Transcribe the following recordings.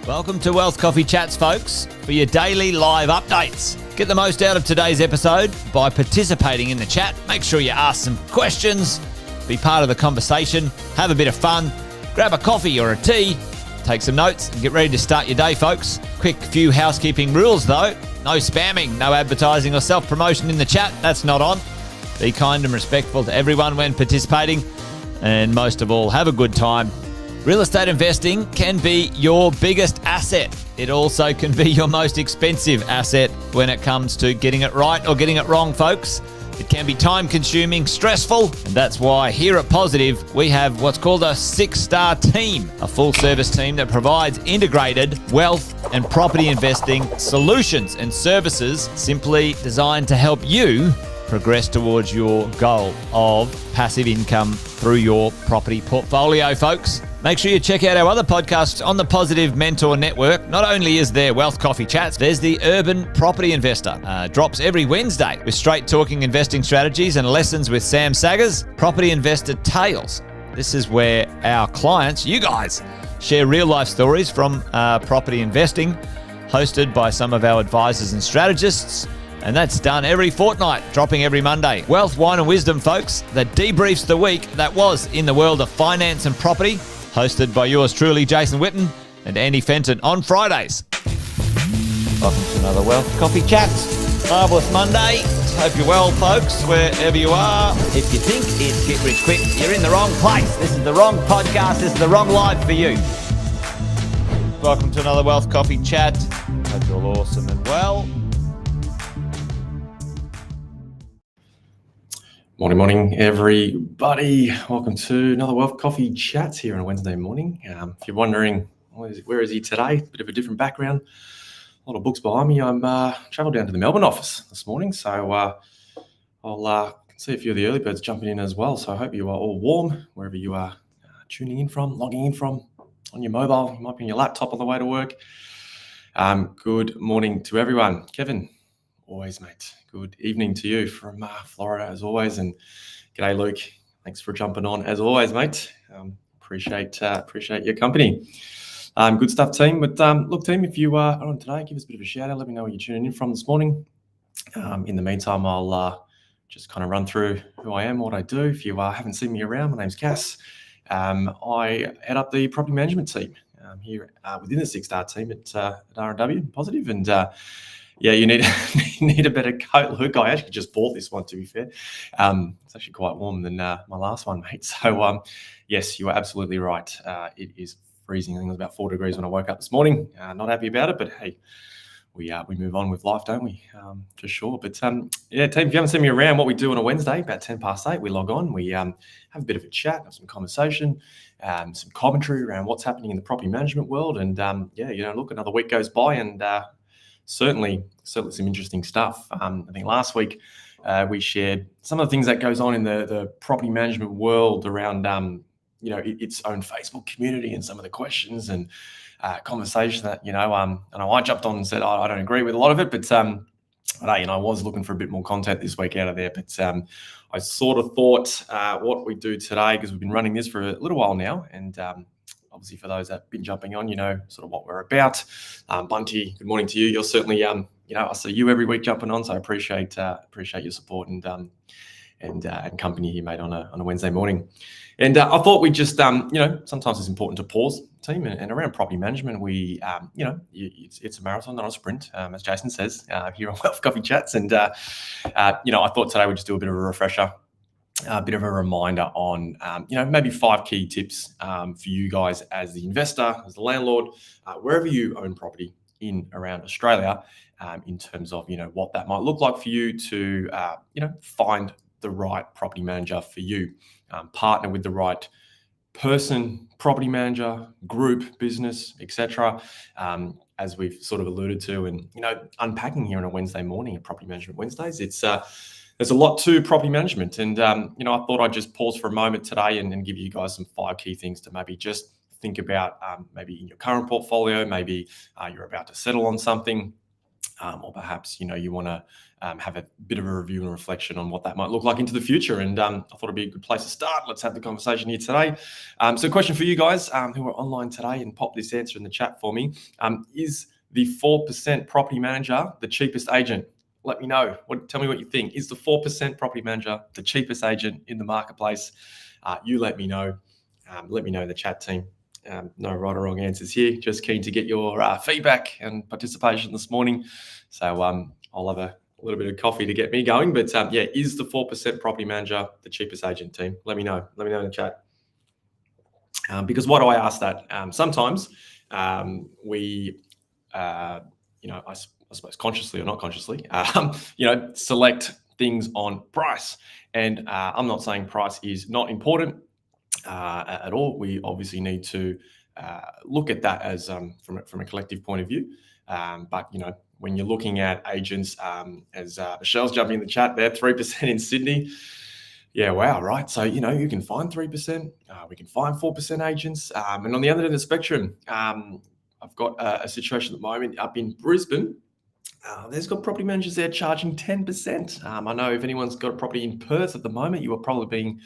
Welcome to Wealth Coffee Chats, folks, for your daily live updates. Get the most out of today's episode by participating in the chat. Make sure you ask some questions, be part of the conversation, have a bit of fun, grab a coffee or a tea, take some notes, and get ready to start your day, folks. Quick few housekeeping rules, though. No spamming, no advertising or self-promotion in the chat. That's not on. Be kind and respectful to everyone when participating. And most of all, have a good time. Real estate investing can be your biggest asset. It also can be your most expensive asset when it comes to getting it right or getting it wrong, folks. It can be time-consuming, stressful, and that's why here at Positive, we have what's called a 6-star team, a full-service team that provides integrated wealth and property investing solutions and services simply designed to help you progress towards your goal of passive income through your property portfolio, folks. Make sure you check out our other podcasts on the Positive Mentor Network. Not only is there Wealth Coffee Chats, there's the Urban Property Investor. Drops every Wednesday with straight talking investing strategies and lessons with Sam Saggers. Property Investor Tales. This is where our clients, you guys, share real life stories from property investing, hosted by some of our advisors and strategists. And that's done every fortnight, dropping every Monday. Wealth, Wine and Wisdom, folks, that debriefs the week that was in the world of finance and property, hosted by yours truly, Jason Witten and Andy Fenton on Fridays. Welcome to another Wealth Coffee Chats. Marvellous Monday. Hope you're well, folks, wherever you are. If you think it's Get Rich Quick, you're in the wrong place. This is the wrong podcast. This is the wrong live for you. Welcome to another Wealth Coffee Chat. Hope you're all awesome and well. Morning, everybody. Welcome to another Wealth Coffee Chats here on a Wednesday morning. If you're wondering, where is he today? Bit of a different background. A lot of books behind me. I'm travelled down to the Melbourne office this morning, so I'll see a few of the early birds jumping in as well. So I hope you are all warm wherever you are tuning in from, logging in from, on your mobile. You might be on your laptop on the way to work. Good morning to everyone. Kevin, always, mate. Good evening to you from Florida, as always. And g'day, Luke. Thanks for jumping on, as always, mate. Appreciate your company. Good stuff, team. But look, team, if you are on today, give us a bit of a shout out. Let me know where you're tuning in from this morning. In the meantime, I'll just kind of run through who I am, what I do. If you haven't seen me around, my name's Cass. I head up the property management team here within the 6-star team at R&W Positive. And yeah, you need a better coat, Luke. I actually just bought this one, to be fair. It's actually quite warmer than my last one, mate. So yes, you are absolutely right. It is freezing. I think it was about 4 degrees when I woke up this morning. Not happy about it, but hey, we move on with life, don't we? For sure. But yeah, team, if you haven't seen me around, what we do on a Wednesday, about 8:10, we log on. We have a bit of a chat, have some conversation, some commentary around what's happening in the property management world. And yeah, look, another week goes by and certainly some interesting stuff. I think last week we shared some of the things that goes on in the property management world around its own Facebook community and some of the questions and conversation that and I jumped on and said I don't agree with a lot of it, but I was looking for a bit more content this week out of there. But I sort of thought what we do today, because we've been running this for a little while now, and obviously, for those that have been jumping on, sort of what we're about. Bunty, good morning to you. You're certainly, I see you every week jumping on, so I appreciate your support and company here, mate, on a Wednesday morning. And I thought we just, sometimes it's important to pause, team, and around property management, we, it's a marathon, not a sprint, as Jason says here on Wealth Coffee Chats. And I thought today we'd just do a bit of a refresher. A bit of a reminder on, maybe 5 key tips for you guys as the investor, as the landlord, wherever you own property, in around Australia in terms of, what that might look like for you to, find the right property manager for you, partner with the right person, property manager, group, business, etc. As we've sort of alluded to, and unpacking here on a Wednesday morning at Property Management Wednesdays, it's there's a lot to property management, and I thought I'd just pause for a moment today and give you guys some 5 key things to maybe just think about, maybe in your current portfolio, maybe you're about to settle on something, or perhaps you want to have a bit of a review and reflection on what that might look like into the future. And I thought it'd be a good place to start. Let's have the conversation here today. So, question for you guys who are online today, and pop this answer in the chat for me: is the 4% property manager the cheapest agent? Let me know. Tell me what you think. Is the 4% property manager the cheapest agent in the marketplace? You let me know. Let me know in the chat, team. No right or wrong answers here. Just keen to get your feedback and participation this morning. So I'll have a little bit of coffee to get me going. But is the 4% property manager the cheapest agent, team? Let me know. Let me know in the chat. Because why do I ask that? Sometimes we, I suppose consciously or not consciously, select things on price. And I'm not saying price is not important at all. We obviously need to look at that as from a collective point of view. But when you're looking at agents, as Michelle's jumping in the chat there, 3% in Sydney. Yeah, wow, right. So you can find 3%. We can find 4% agents. And on the other end of the spectrum, I've got a situation at the moment up in Brisbane. There's got property managers there charging 10%. I know if anyone's got a property in Perth at the moment, you are probably being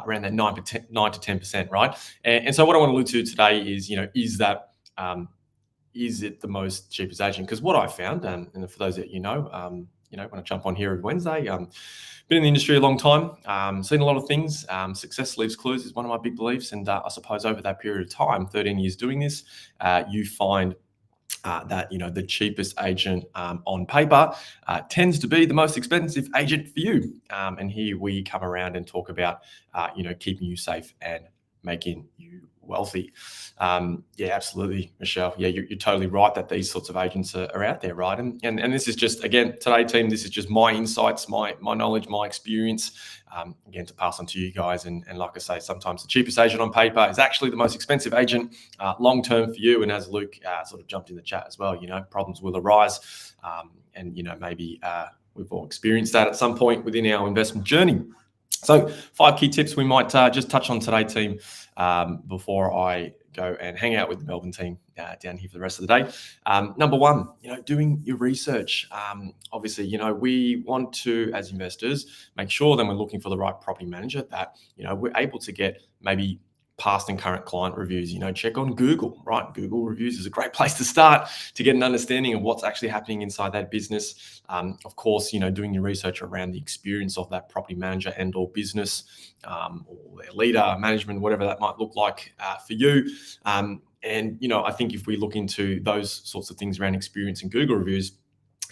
around that 9 to 10%, right? And so what I want to allude to today is, is it the most cheapest agent? Because what I found, and for those that when I jump on here every Wednesday, been in the industry a long time, seen a lot of things. Success leaves clues is one of my big beliefs, and I suppose over that period of time, 13 years doing this, you find that the cheapest agent on paper tends to be the most expensive agent for you. And here we come around and talk about keeping you safe and making you wealthy. Absolutely, Michelle. Yeah, you're totally right that these sorts of agents are out there, right? And this is just, again, today, team, this is just my insights, my knowledge, my experience, again, to pass on to you guys. And like I say, sometimes the cheapest agent on paper is actually the most expensive agent long-term for you. And as Luke sort of jumped in the chat as well, problems will arise. And maybe we've all experienced that at some point within our investment journey. So 5 key tips we might just touch on today, team, before I go and hang out with the Melbourne team down here for the rest of the day. Number 1, doing your research. Obviously, we want to, as investors, make sure that we're looking for the right property manager, that, we're able to get maybe past and current client reviews. Check on Google, right? Google reviews is a great place to start to get an understanding of what's actually happening inside that business. Of course, doing your research around the experience of that property manager and or business, or their leader, management, whatever that might look like for you. And, I think if we look into those sorts of things around experience and Google reviews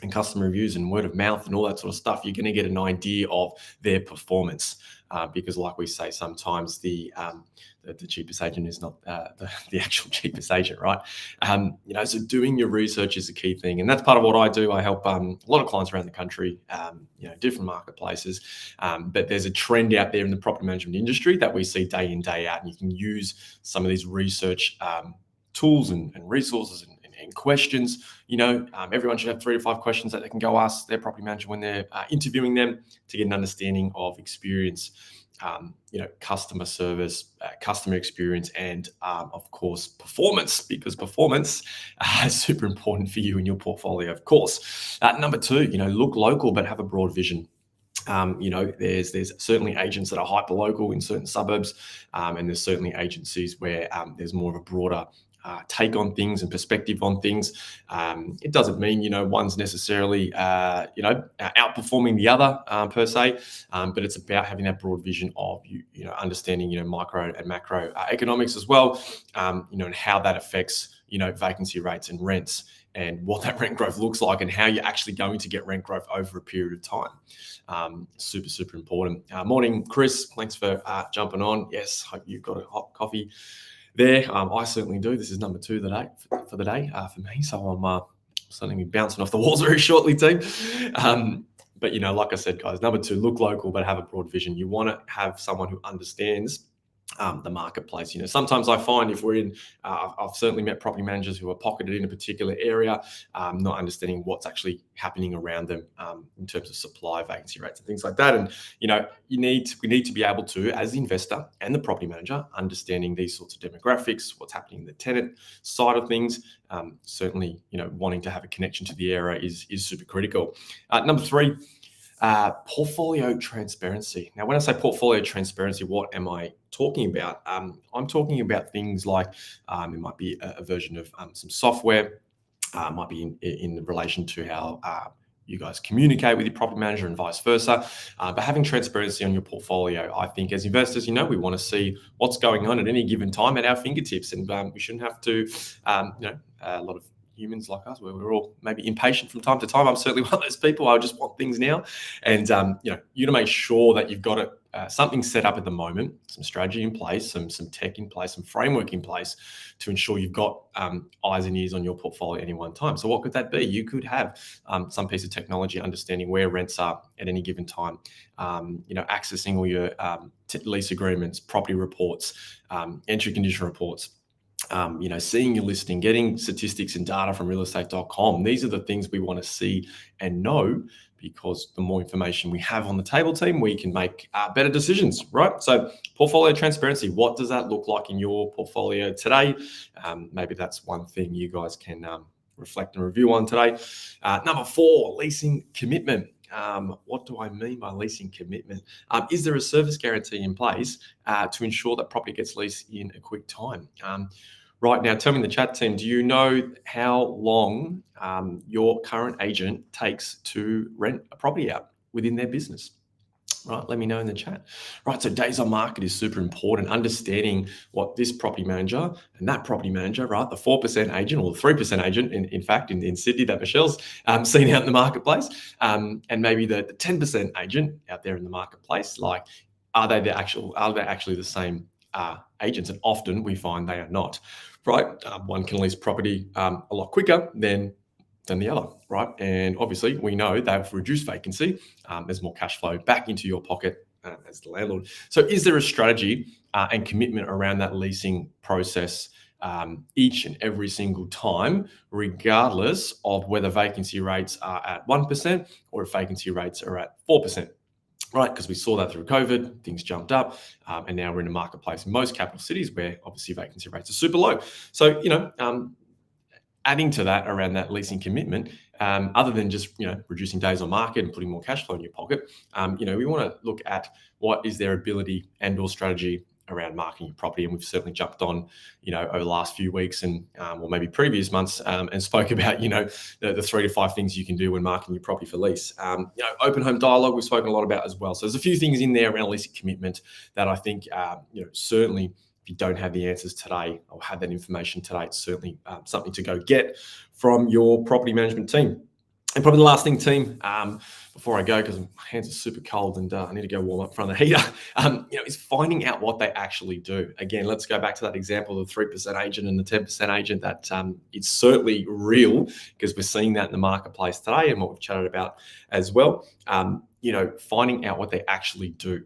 and customer reviews and word of mouth and all that sort of stuff, you're going to get an idea of their performance. Because like we say, sometimes the cheapest agent is not the actual cheapest agent, right? So doing your research is a key thing. And that's part of what I do. I help a lot of clients around the country, different marketplaces. But there's a trend out there in the property management industry that we see day in, day out. And you can use some of these research tools and resources and questions. Everyone should have 3 to 5 questions that they can go ask their property manager when they're interviewing them to get an understanding of experience, customer service, customer experience, and of course, performance, because performance is super important for you in your portfolio, of course. Number 2, look local, but have a broad vision. There's certainly agents that are hyper local in certain suburbs, and there's certainly agencies where there's more of a broader take on things and perspective on things. It doesn't mean, one's necessarily, outperforming the other per se, but it's about having that broad vision of, understanding, micro and macro economics as well, and how that affects, vacancy rates and rents, and what that rent growth looks like, and how you're actually going to get rent growth over a period of time. Super, super important. Morning, Chris. Thanks for jumping on. Yes, hope you've got a hot coffee there. I certainly do. This is number 2 for the day for me. So I'm something be bouncing off the walls very shortly, team. But like I said, guys, number 2, look local but have a broad vision. You want to have someone who understands the marketplace. Sometimes I find if we're in, I've certainly met property managers who are pocketed in a particular area, not understanding what's actually happening around them in terms of supply, vacancy rates, and things like that. And we need to be able to, as the investor and the property manager, understanding these sorts of demographics, what's happening in the tenant side of things. Certainly, wanting to have a connection to the area is super critical. Number 3. Portfolio transparency. Now, when I say portfolio transparency, what am I talking about? I'm talking about things like it might be a version of some software, might be in relation to how you guys communicate with your property manager and vice versa. But having transparency on your portfolio, I think as investors, we want to see what's going on at any given time at our fingertips, and we shouldn't have to, a lot of humans like us, where we're all maybe impatient from time to time. I'm certainly one of those people. I just want things now. And, you to make sure that you've got something set up at the moment, some strategy in place, some tech in place, some framework in place to ensure you've got eyes and ears on your portfolio at any one time. So what could that be? You could have some piece of technology understanding where rents are at any given time, accessing all your lease agreements, property reports, entry condition reports, seeing your listing, getting statistics and data from realestate.com. These are the things we want to see and know, because the more information we have on the table, team, we can make better decisions, right? So portfolio transparency, what does that look like in your portfolio today? Maybe that's one thing you guys can reflect and review on today. Number 4, leasing commitment. What do I mean by leasing commitment? Is there a service guarantee in place to ensure that property gets leased in a quick time? Right now, tell me in the chat, team, do you know how long your current agent takes to rent a property out within their business? Right, let me know in the chat. Right, so days on market is super important. Understanding what this property manager and that property manager, right, the 4% agent or the 3% agent, in fact, in Sydney that Michelle's seen out in the marketplace, and maybe the 10% agent out there in the marketplace. Like, are they actually the same agents? And often we find they are not. Right, one can lease property a lot quicker than the other, right? And obviously we know they've reduced vacancy. There's more cash flow back into your pocket as the landlord. So is there a strategy and commitment around that leasing process each and every single time, regardless of whether vacancy rates are at 1% or if vacancy rates are at 4%? Right, because we saw that through COVID, things jumped up, and now we're in a marketplace in most capital cities where obviously vacancy rates are super low. So, adding to that around that leasing commitment, other than just reducing days on market and putting more cash flow in your pocket, we want to look at what is their ability and/or strategy around marketing your property. And we've certainly jumped on, over the last few weeks and or maybe previous months, and spoke about, the 3 to 5 things you can do when marketing your property for lease. Open home dialogue, we've spoken a lot about as well. So there's a few things in there around leasing commitment that I think, certainly if you don't have the answers today or have that information today, it's certainly something to go get from your property management team. And probably the last thing, team, before I go, because my hands are super cold and I need to go warm up in front of the heater, is finding out what they actually do. Again, let's go back to that example of the 3% agent and the 10% agent. That it's certainly real, because we're seeing that in the marketplace today and what we've chatted about as well. Finding out what they actually do.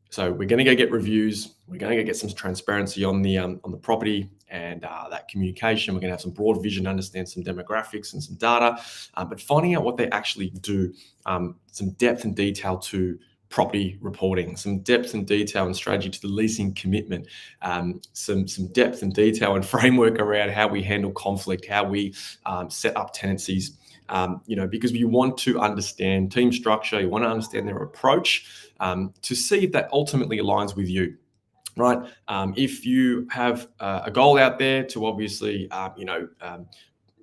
So we're going to go get reviews. We're going to go get some transparency on the property and that communication. We're going to have some broad vision, understand some demographics and some data, but finding out what they actually do, some depth and detail to property reporting, some depth and detail and strategy to the leasing commitment, some depth and detail and framework around how we handle conflict, how we set up tenancies. Because you want to understand team structure, you want to understand their approach to see if that ultimately aligns with you, right? If you have a goal out there to obviously,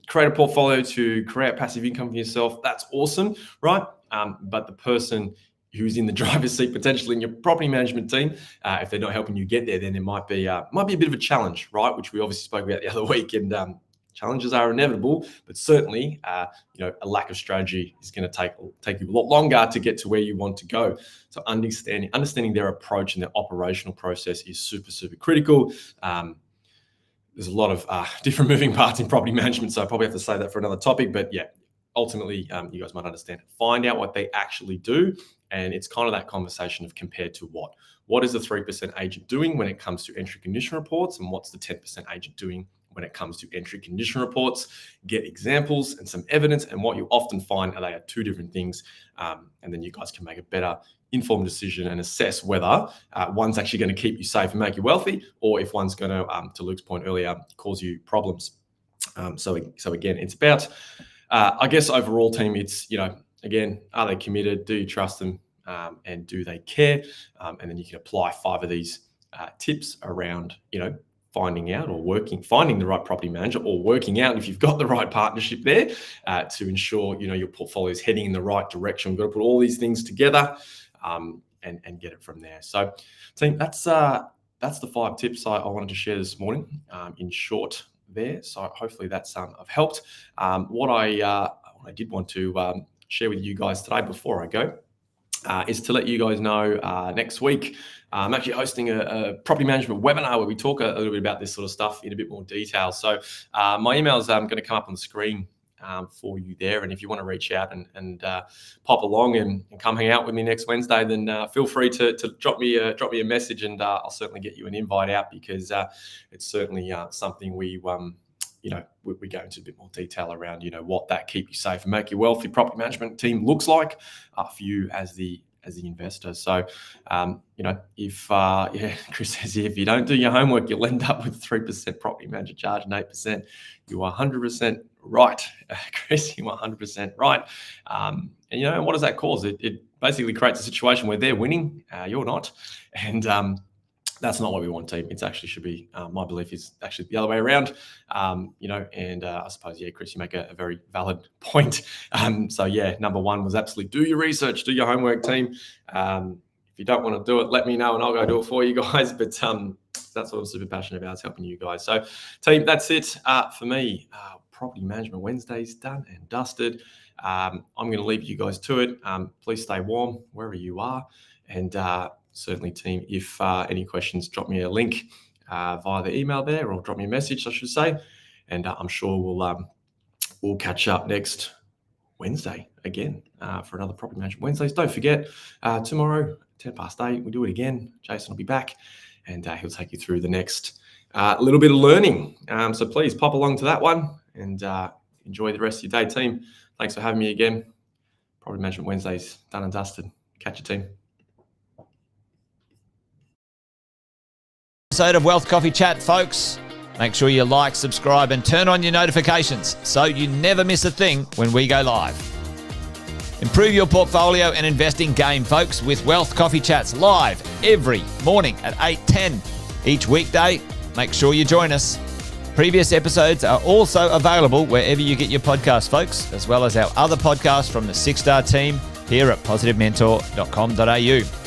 create a portfolio to create passive income for yourself, that's awesome, right? But the person who's in the driver's seat potentially in your property management team, if they're not helping you get there, then it might be a bit of a challenge, right? Which we obviously spoke about the other week, and challenges are inevitable, but certainly, a lack of strategy is going to take you a lot longer to get to where you want to go. So understanding their approach and their operational process is super, super critical. there's a lot of different moving parts in property management, so I probably have to save that for another topic. But yeah, ultimately, you guys might understand. Find out what they actually do, and it's kind of that conversation of compared to what. What is the 3% agent doing when it comes to entry condition reports, and what's the 10% agent doing when it comes to entry condition reports? Get examples and some evidence, and what you often find are they are two different things, and then you guys can make a better informed decision and assess whether one's actually going to keep you safe and make you wealthy, or if one's going to Luke's point earlier, cause you problems. So again, it's about, I guess overall team, it's, again, are they committed? Do you trust them? And do they care? And then you can apply 5 of these tips around, finding out or finding the right property manager, or working out if you've got the right partnership there to ensure, your portfolio is heading in the right direction. We've got to put all these things together and get it from there. So team, that's the 5 tips I wanted to share this morning in short there. So hopefully that's have helped. What I did want to share with you guys today before I go is to let you guys know next week I'm actually hosting a property management webinar where we talk a little bit about this sort of stuff in a bit more detail. So my email is going to come up on the screen for you there. And if you want to reach out and pop along and come hang out with me next Wednesday, then feel free to drop me a message, and I'll certainly get you an invite out, because it's certainly something we go into a bit more detail around, what that keep you safe and make you wealthy property management team looks like for you as the investor. So, if Chris says here, if you don't do your homework, you'll end up with 3% property manager charge and 8%. You are 100% right, Chris. You are 100% right. And what does that cause? It basically creates a situation where they're winning, you're not, and that's not what we want, team. It actually should be, my belief is actually the other way around, and I suppose, Chris, you make a very valid point. So number 1 was absolutely do your research, do your homework, team. If you don't want to do it, let me know and I'll go do it for you guys. But that's what I'm super passionate about, is helping you guys. So team, that's it for me. Property Management Wednesday's done and dusted. I'm going to leave you guys to it. Please stay warm wherever you are. And certainly, team, if any questions, drop me a link via the email there, or drop me a message, I should say. And I'm sure we'll catch up next Wednesday again for another Property Management Wednesdays. Don't forget, tomorrow, 8:10, we do it again. Jason will be back, and he'll take you through the next little bit of learning. So please pop along to that one and enjoy the rest of your day, team. Thanks for having me again. Property Management Wednesdays done and dusted. Catch you, team. Episode of Wealth Coffee Chat, folks. Make sure you like, subscribe, and turn on your notifications so you never miss a thing when we go live. Improve your portfolio and investing game, folks, with Wealth Coffee Chats live every morning at 8:10 each weekday. Make sure you join us. Previous episodes are also available wherever you get your podcasts, folks, as well as our other podcasts from the 6-Star team here at positivementor.com.au.